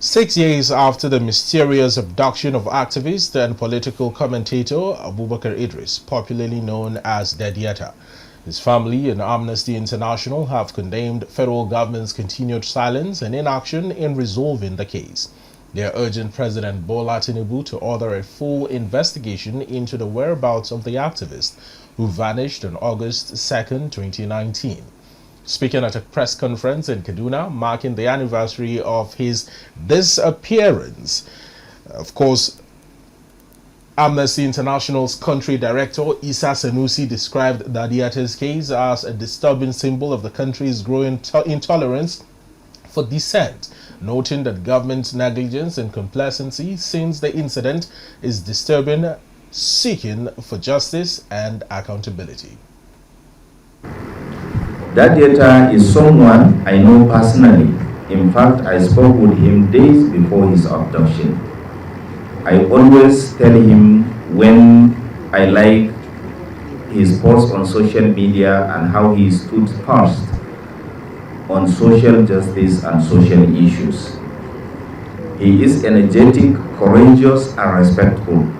6 years after the mysterious abduction of activist and political commentator Abubakar Idris, popularly known as Dadiyata, his family and Amnesty International have condemned federal government's continued silence and inaction in resolving the case. They are urging President Bola Tinubu to order a full investigation into the whereabouts of the activist who vanished on August 2nd, 2019. Speaking at a press conference in Kaduna marking the anniversary of his disappearance, of course, Amnesty International's country director Isa Sanusi described Dadiyata's case as a disturbing symbol of the country's growing intolerance for dissent, noting that government's negligence and complacency since the incident is disturbing, seeking for justice and accountability. Dadiyata is someone I know personally. In fact, I spoke with him days before his abduction. I always tell him when I like his posts on social media and how he stood first on social justice and social issues. He is energetic, courageous, and respectful.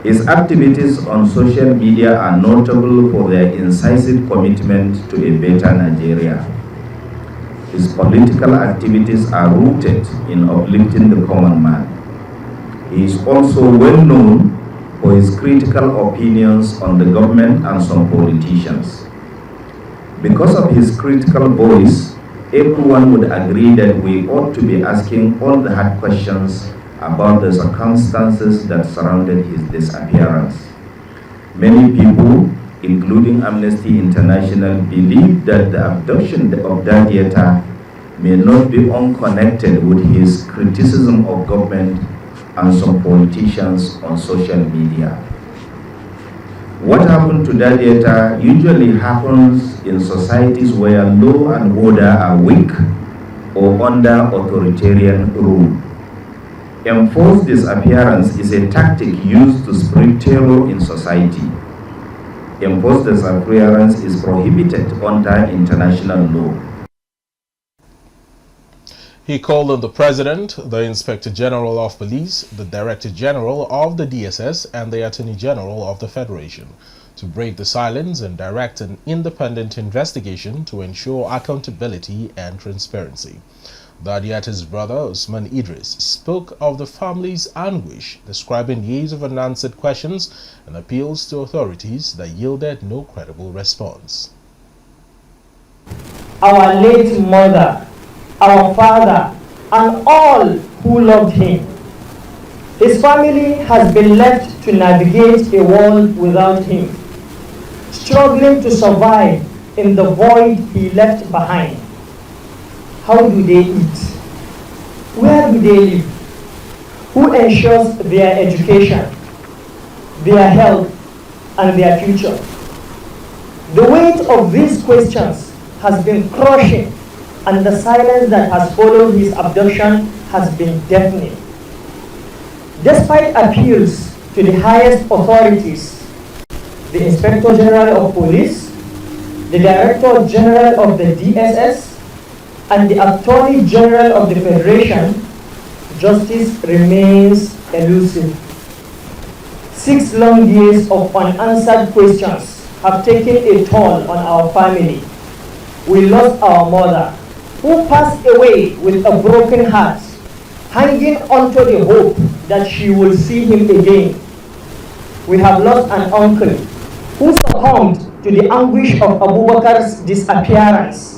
His activities on social media are notable for their incisive commitment to a better Nigeria. His political activities are rooted in uplifting the common man. He is also well known for his critical opinions on the government and some politicians. Because of his critical voice, everyone would agree that we ought to be asking all the hard questions about the circumstances that surrounded his disappearance. Many people, including Amnesty International, believe that the abduction of Dadiyata may not be unconnected with his criticism of government and some politicians on social media. What happened to Dadiyata usually happens in societies where law and order are weak or under authoritarian rule. Enforced disappearance is a tactic used to spread terror in society. Enforced disappearance is prohibited under international law. He called on the President, the Inspector General of Police, the Director General of the DSS, and the Attorney General of the Federation to break the silence and direct an independent investigation to ensure accountability and transparency. Dadiyata's brother, Usman Idris, spoke of the family's anguish, describing years of unanswered questions and appeals to authorities that yielded no credible response. Our late mother, our father, and all who loved him. His family has been left to navigate a world without him, struggling to survive in the void he left behind. How do they eat? Where do they live? Who ensures their education, their health, and their future? The weight of these questions has been crushing, and the silence that has followed his abduction has been deafening. Despite appeals to the highest authorities, the Inspector General of Police, the Director General of the DSS, and the Attorney General of the Federation, justice remains elusive. 6 long years of unanswered questions have taken a toll on our family. We lost our mother, who passed away with a broken heart, hanging onto the hope that she will see him again. We have lost an uncle who succumbed to the anguish of Abubakar's disappearance.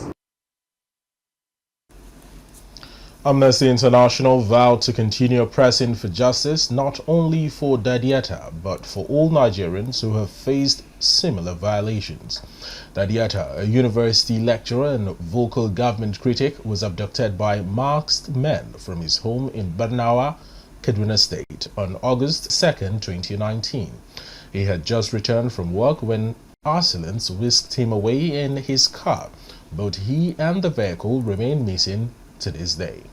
Amnesty International vowed to continue pressing for justice not only for Dadiyata but for all Nigerians who have faced similar violations. Dadiyata, a university lecturer and vocal government critic, was abducted by masked men from his home in Barnawa, Kaduna State on August 2nd, 2019. He had just returned from work when assailants whisked him away in his car. Both he and the vehicle remain missing to this day.